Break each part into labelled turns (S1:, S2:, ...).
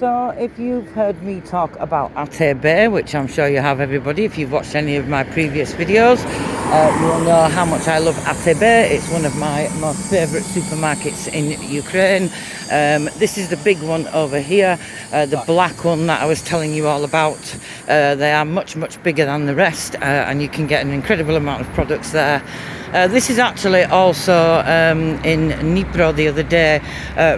S1: So if you've heard me talk about KAB, which I'm sure you have, everybody, if you've watched any of my previous videos, you will know how much I love KAB. It's one of my most favourite supermarkets in Ukraine. This is the big one over here, the black one that I was telling you all about. They are much bigger than the rest, and you can get an incredible amount of products there. This is actually also in Dnipro the other day.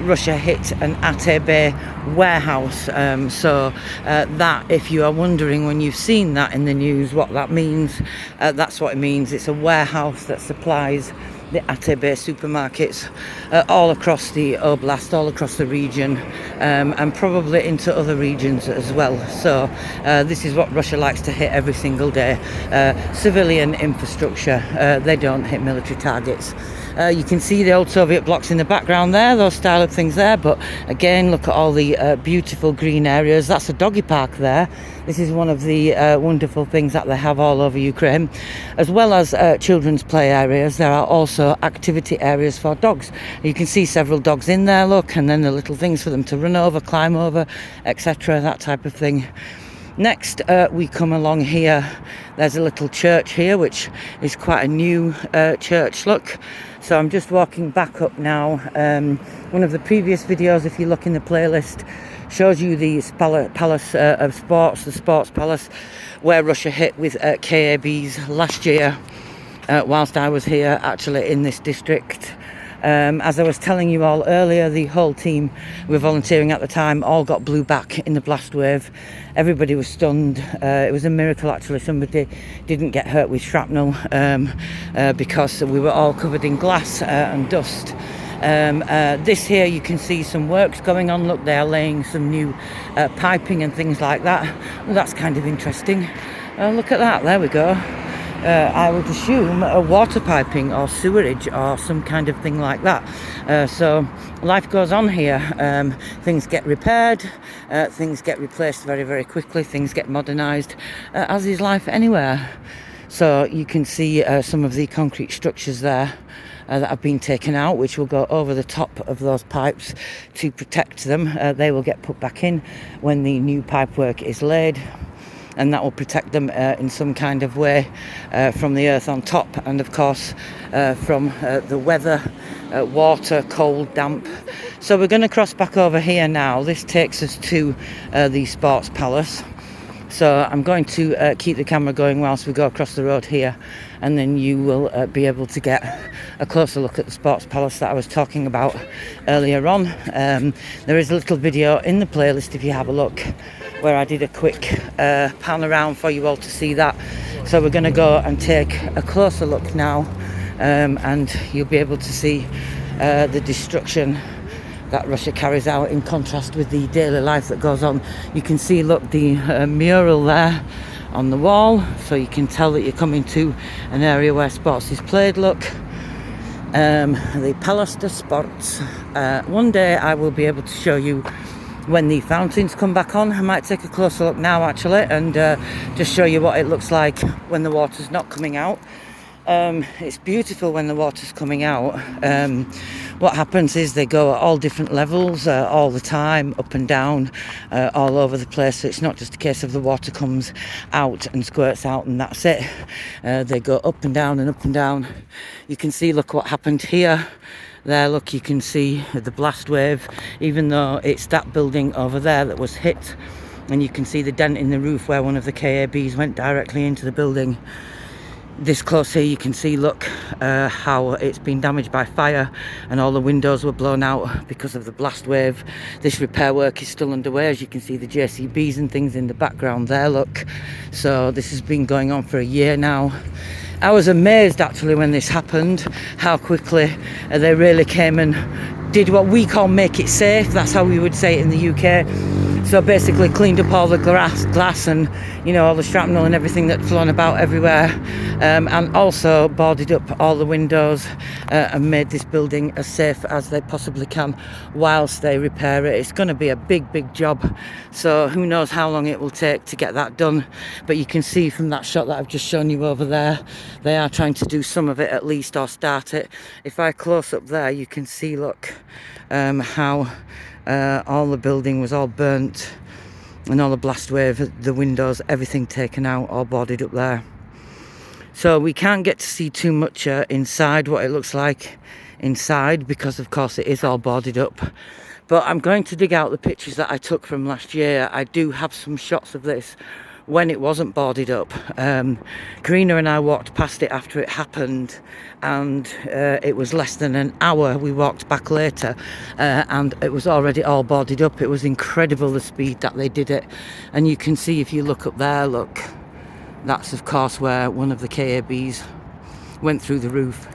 S1: Russia hit an KAB warehouse. So that, if you are wondering when you've seen that in the news what that means, that's what it means. It's a warehouse that supplies the KAB supermarkets all across the oblast, all across the region, and probably into other regions as well. So this is what Russia likes to hit every single day. Civilian infrastructure. They don't hit military targets. You can see the old Soviet blocks in the background there, those style of things there, but again, look at all the beautiful green areas. That's a doggy park there. This is one of the wonderful things that they have all over Ukraine. As well as children's play areas, there are also activity areas for dogs. You can see several dogs in there, look, and then the little things for them to run over, climb over, etc., that type of thing. Next, we come along here. There's a little church here, which is quite a new church, look. So I'm just walking back up now. One of the previous videos, if you look in the playlist, shows you the palace of sports, the sports palace, where Russia hit with KABs last year, whilst I was here actually in this district. As I was telling you all earlier, the whole team who were volunteering at the time all got blew back in the blast wave. Everybody was stunned. It was a miracle actually somebody didn't get hurt with shrapnel, because we were all covered in glass and dust. This here, you can see some works going on. Look, they are laying some new piping and things like that. Well, that's kind of interesting. Look at that, there we go. I would assume a water piping or sewerage or some kind of thing like that. So life goes on here. Things get repaired, things get replaced very quickly, things get modernised, as is life anywhere. So you can see some of the concrete structures there that have been taken out, which will go over the top of those pipes to protect them. They will get put back in when the new pipework is laid, and that will protect them in some kind of way from the earth on top, and of course from the weather, water, cold, damp. So we're going to cross back over here now. This takes us to the sports palace. So I'm going to keep the camera going whilst we go across the road here, and then you will be able to get a closer look at the sports palace that I was talking about earlier on. There is a little video in the playlist if you have a look, where I did a quick pan around for you all to see that. So we're going to go and take a closer look now, and you'll be able to see the destruction that Russia carries out in contrast with the daily life that goes on. You can see, look, the mural there on the wall, so you can tell that you're coming to an area where sports is played. Look, the Palace de Sports. One day I will be able to show you when the fountains come back on. I might take a closer look now actually, and just show you what it looks like when the water's not coming out. It's beautiful when the water's coming out. What happens is they go at all different levels all the time, up and down, all over the place. So it's not just a case of the water comes out and squirts out and that's it. They go up and down and up and down. You can see, look what happened here. There, look, you can see the blast wave, even though it's that building over there that was hit. And you can see the dent in the roof where one of the KABs went directly into the building. This close here, you can see, look, how it's been damaged by fire, and all the windows were blown out because of the blast wave. This repair work is still underway, as you can see the JCBs and things in the background there, look. So this has been going on for a year now. I was amazed actually when this happened, how quickly they really came and did what we call make it safe. That's how we would say it in the UK. So basically cleaned up all the glass and, you know, all the shrapnel and everything that's flown about everywhere, and also boarded up all the windows and made this building as safe as they possibly can whilst they repair it. It's going to be a big job, so who knows how long it will take to get that done. But you can see from that shot that I've just shown you over there, they are trying to do some of it at least, or start it. If I close up there, you can see, look, how All the building was all burnt, and all the blast wave, the windows, everything taken out, all boarded up there. So we can't get to see too much inside, what it looks like inside, because of course it is all boarded up. But I'm going to dig out the pictures that I took from last year. I do have some shots of this when it wasn't boarded up. Karina and I walked past it after it happened, and it was less than an hour. We walked back later and it was already all boarded up. It was incredible the speed that they did it. And you can see, if you look up there, look, that's of course where one of the KABs went through the roof.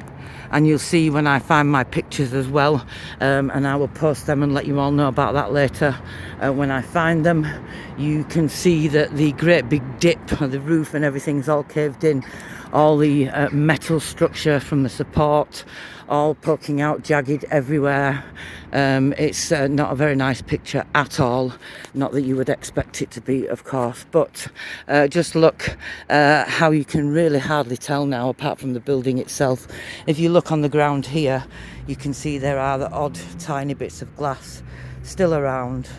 S1: And you'll see when I find my pictures as well, and I will post them and let you all know about that later. When I find them, you can see that the great big dip of the roof and everything's all caved in. All the metal structure from the support all poking out, jagged everywhere. It's not a very nice picture at all. Not that you would expect it to be, of course, but just look how you can really hardly tell now, apart from the building itself. If you look on the ground here, you can see there are the odd tiny bits of glass still around.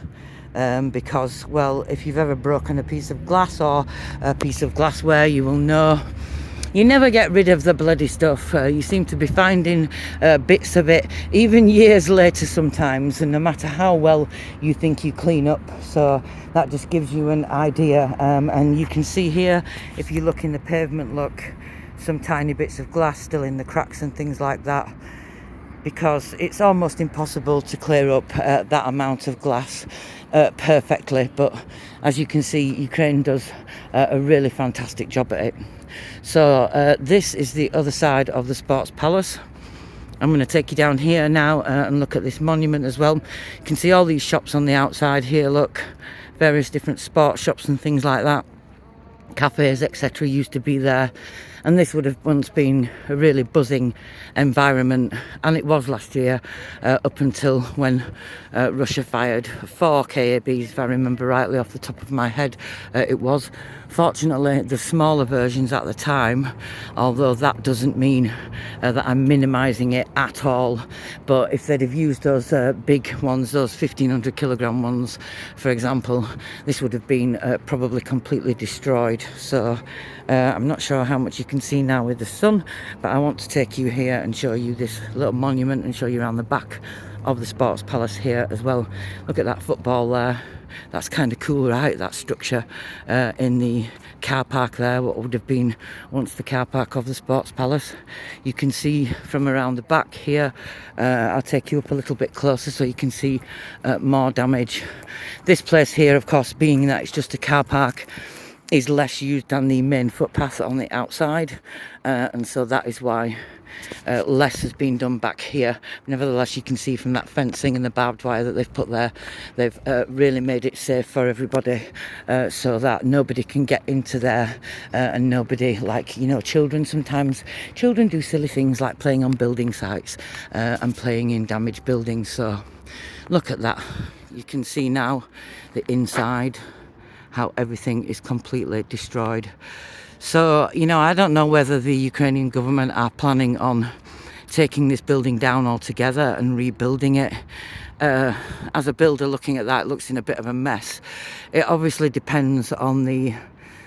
S1: Because, well, if you've ever broken a piece of glass or a piece of glassware, you will know you never get rid of the bloody stuff. You seem to be finding bits of it even years later sometimes, and no matter how well you think you clean up. So that just gives you an idea. And you can see here, if you look in the pavement, look, some tiny bits of glass still in the cracks and things like that, because it's almost impossible to clear up that amount of glass perfectly. But as you can see, Ukraine does a really fantastic job at it. So this is the other side of the Sports Palace. I'm going to take you down here now and look at this monument as well. You can see all these shops on the outside here, look, various different sports shops and things like that. Cafes, etc. used to be there, and this would have once been a really buzzing environment, and it was last year, up until when Russia fired 4 KABs, if I remember rightly off the top of my head. It was fortunately the smaller versions at the time, although that doesn't mean that I'm minimizing it at all. But if they'd have used those big ones, those 1500 kilogram ones, for example, this would have been probably completely destroyed. So I'm not sure how much you can see now with the sun, but I want to take you here and show you this little monument and show you around the back of the Sports Palace here as well. Look at that football there. That's kind of cool, right? That structure in the car park there, what would have been once the car park of the Sports Palace. You can see from around the back here. I'll take you up a little bit closer so you can see more damage. This place here, of course, being that it's just a car park, is less used than the main footpath on the outside, and so that is why less has been done back here. Nevertheless, you can see from that fencing and the barbed wire that they've put there, they've really made it safe for everybody, so that nobody can get into there, and nobody, like, you know, children, sometimes children do silly things like playing on building sites and playing in damaged buildings. So look at that. You can see now the inside, how everything is completely destroyed. So, you know, I don't know whether the Ukrainian government are planning on taking this building down altogether and rebuilding it. As a builder looking at that, it looks in a bit of a mess. It obviously depends on the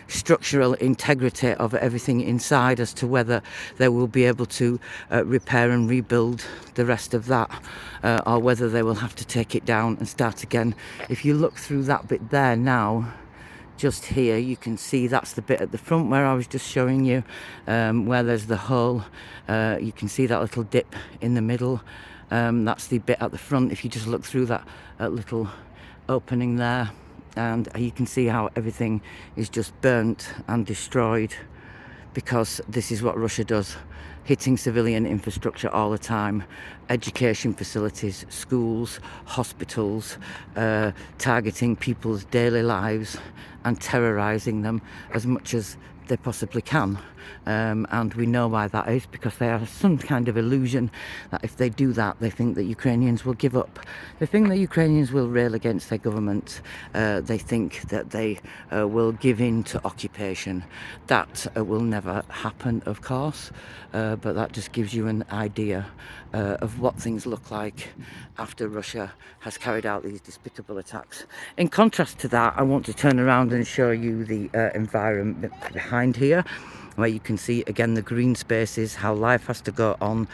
S1: structural integrity of everything inside as to whether they will be able to repair and rebuild the rest of that, or whether they will have to take it down and start again. If you look through that bit there now, just here, you can see that's the bit at the front where I was just showing you, where there's the hole. You can see that little dip in the middle. That's the bit at the front. If you just look through that little opening there, and you can see how everything is just burnt and destroyed, because this is what Russia does, hitting civilian infrastructure all the time. Education facilities, schools, hospitals, targeting people's daily lives and terrorizing them as much as they possibly can. And we know why that is, because they have some kind of illusion that if they do that, they think that Ukrainians will give up. They think that Ukrainians will rail against their government. They think that they will give in to occupation. That will never happen, of course, but that just gives you an idea of what things look like after Russia has carried out these despicable attacks. In contrast to that, I want to turn around and show you the environment behind here, where you can see again the green spaces, how life has to go on.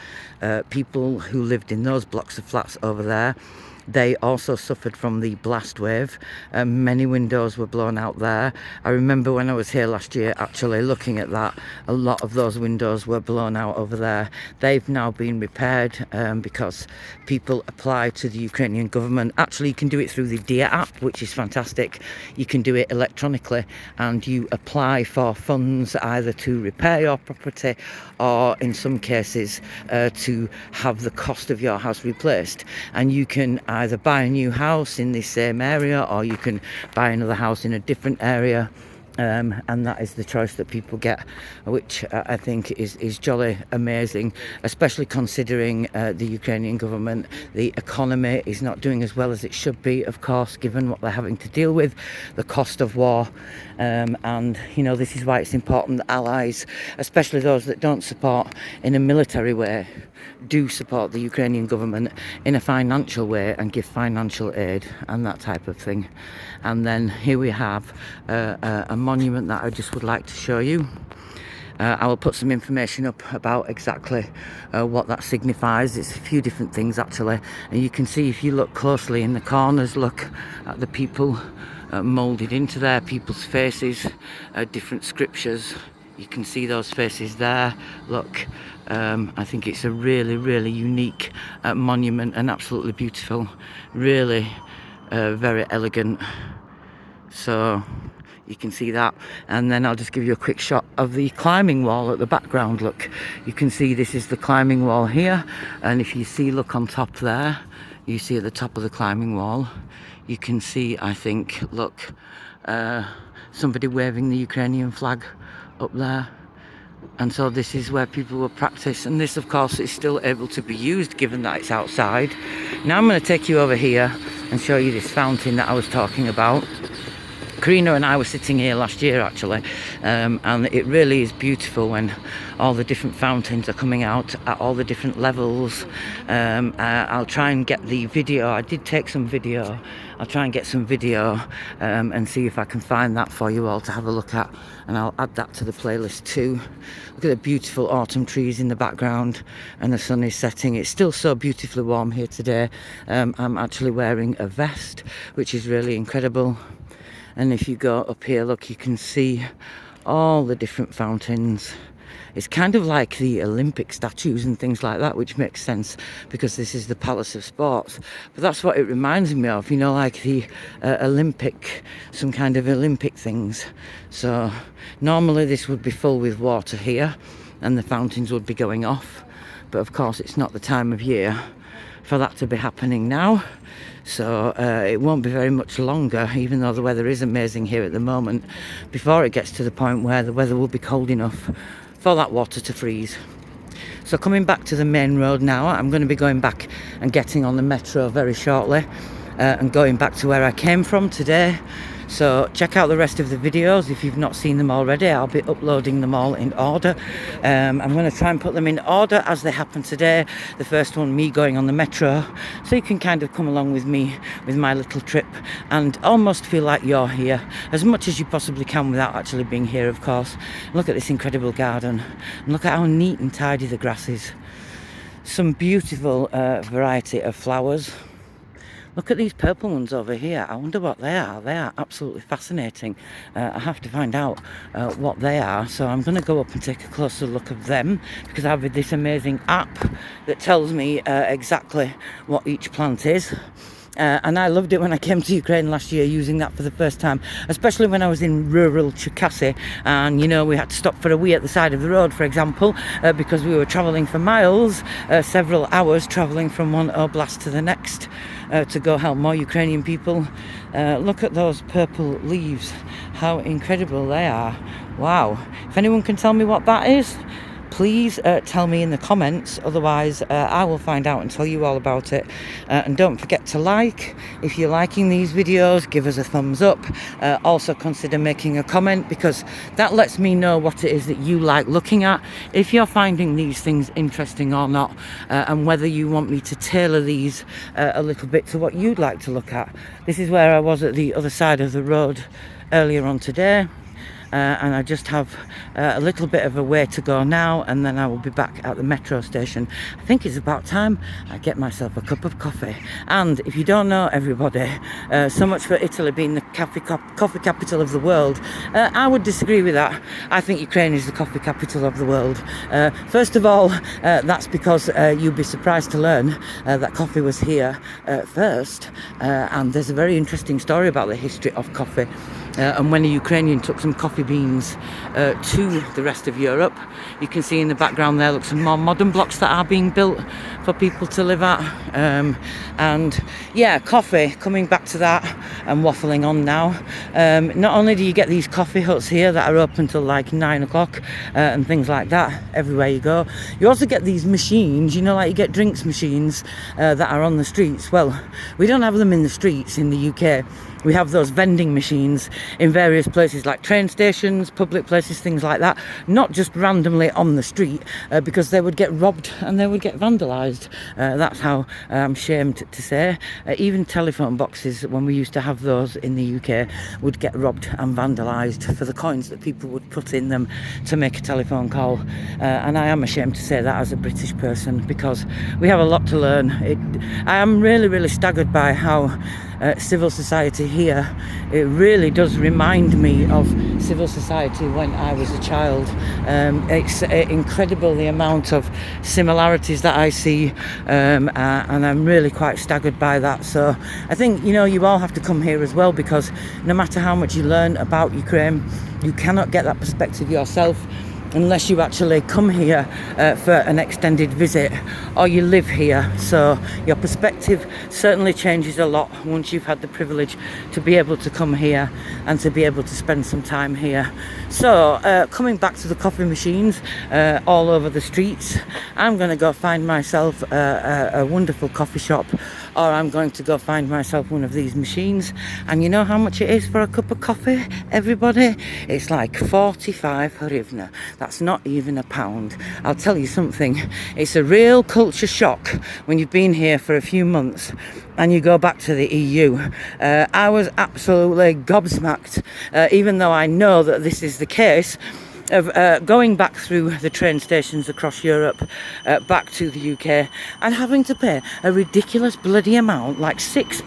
S1: People who lived in those blocks of flats over there, they also suffered from the blast wave. Many windows were blown out there. I remember when I was here last year actually looking at that, a lot of those windows were blown out over there. They've now been repaired because people apply to the Ukrainian government. Actually, you can do it through the Dear app, which is fantastic. You can do it electronically, and you apply for funds either to repair your property or in some cases to have the cost of your house replaced. And you can either buy a new house in the same area, or you can buy another house in a different area, and that is the choice that people get, which I think is jolly amazing, especially considering the Ukrainian government. The economy is not doing as well as it should be, of course, given what they're having to deal with, the cost of war, and you know, this is why it's important that allies, especially those that don't support in a military way, do support the Ukrainian government in a financial way and give financial aid and that type of thing. And then here we have a monument that I just would like to show you. I will put some information up about exactly what that signifies. It's a few different things actually, and you can see if you look closely in the corners, look at the people moulded into there, people's faces, different scriptures. You can see those faces there. Look, I think it's a really, really unique monument and absolutely beautiful. Really very elegant. So you can see that, and then I'll just give you a quick shot of the climbing wall at the background. Look, you can see this is the climbing wall here, and if you see, look on top there, you see at the top of the climbing wall, you can see, I think, look, somebody waving the Ukrainian flag up there. And so this is where people will practice, and this of course is still able to be used given that it's outside. Now I'm going to take you over here and show you this fountain that I was talking about. Karina and I were sitting here last year actually, and it really is beautiful when all the different fountains are coming out at all the different levels. I'll try and get the video. I did take some video. I'll try and get some video and see if I can find that for you all to have a look at, and I'll add that to the playlist too. Look at the beautiful autumn trees in the background, and the sun is setting. It's still so beautifully warm here today. I'm actually wearing a vest, which is really incredible. And if you go up here, look, you can see all the different fountains. It's kind of like the Olympic statues and things like that, which makes sense because this is the Palace of Sports. But that's what it reminds me of, you know, like the Olympic, some kind of Olympic things. So normally this would be full with water here and the fountains would be going off. But of course it's not the time of year for that to be happening now. So it won't be very much longer, even though the weather is amazing here at the moment, before it gets to the point where the weather will be cold enough for that water to freeze. So coming back to the main road now, I'm going to be going back and getting on the metro very shortly and going back to where I came from today. So check out the rest of the videos if you've not seen them already. I'll be uploading them all in order. I'm going to try and put them in order as they happen today. The first one, me going on the metro, so you can kind of come along with me with my little trip and almost feel like you're here as much as you possibly can without actually being here, of course. Look at this incredible garden, and look at how neat and tidy the grass is. Some beautiful variety of flowers. Look at these purple ones over here. I wonder what they are. They are absolutely fascinating. I have to find out what they are. So I'm going to go up and take a closer look at them, because I have this amazing app that tells me exactly what each plant is. And I loved it when I came to Ukraine last year, using that for the first time, especially when I was in rural Cherkasy, and you know, we had to stop for a wee at the side of the road, for example, because we were travelling for miles, several hours travelling from one oblast to the next to go help more Ukrainian people. Look at those purple leaves, how incredible they are. Wow. If anyone can tell me what that is, please tell me in the comments. Otherwise, I will find out and tell you all about it. And don't forget to like. If you're liking these videos, give us a thumbs up. Also consider making a comment, because that lets me know what it is that you like looking at, if you're finding these things interesting or not, and whether you want me to tailor these a little bit to what you'd like to look at. This is where I was at the other side of the road earlier on today. And I just have a little bit of a way to go now, and then I will be back at the metro station. I think it's about time I get myself a cup of coffee. And if you don't know, everybody, so much for Italy being the coffee capital of the world. I would disagree with that. I think Ukraine is the coffee capital of the world. First of all, that's because you'd be surprised to learn that coffee was here first. And there's a very interesting story about the history of coffee. And when a Ukrainian took some coffee beans to the rest of Europe, you can see in the background there, look, some more modern blocks that are being built for people to live at. And yeah, coffee, coming back to that and waffling on now. Not only do you get these coffee huts here that are open till like 9 o'clock and things like that everywhere you go, you also get these machines, you know, like you get drinks machines that are on the streets. Well, we don't have them in the streets in the UK. We have those vending machines in various places like train stations, public places, things like that, not just randomly on the street, because they would get robbed and they would get vandalised. That's how I'm ashamed to say. Even telephone boxes, when we used to have those in the UK, would get robbed and vandalised for the coins that people would put in them to make a telephone call. And I am ashamed to say that as a British person, because we have a lot to learn. I am really, really staggered by how civil society here, it really does remind me of civil society when I was a child. It's incredible the amount of similarities that I see, and I'm really quite staggered by that. So I think, you know, you all have to come here as well, because no matter how much you learn about Ukraine, you cannot get that perspective yourself unless you actually come here for an extended visit, or you live here. So your perspective certainly changes a lot once you've had the privilege to be able to come here and to be able to spend some time here. So coming back to the coffee machines all over the streets, I'm going to go find myself a wonderful coffee shop, or I'm going to go find myself one of these machines. And you know how much it is for a cup of coffee, everybody? It's like 45 hryvnia. That's not even a pound. I'll tell you something, it's a real culture shock when you've been here for a few months and you go back to the EU. I was absolutely gobsmacked, even though I know that this is the case, of going back through the train stations across Europe back to the UK and having to pay a ridiculous bloody amount, like £6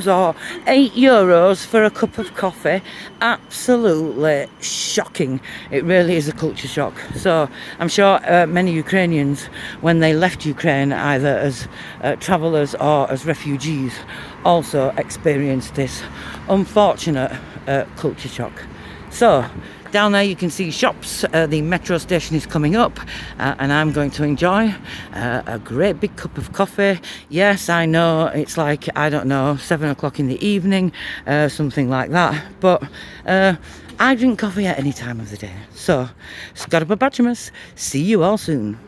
S1: or €8 for a cup of coffee. Absolutely shocking. It really is a culture shock. So I'm sure many Ukrainians, when they left Ukraine, either as travellers or as refugees, also experienced this unfortunate culture shock. So down there you can see shops, the metro station is coming up, and I'm going to enjoy a great big cup of coffee. Yes, I know it's like, I don't know, 7 o'clock in the evening, something like that, but I drink coffee at any time of the day. So, Skarba Bachimas, see you all soon.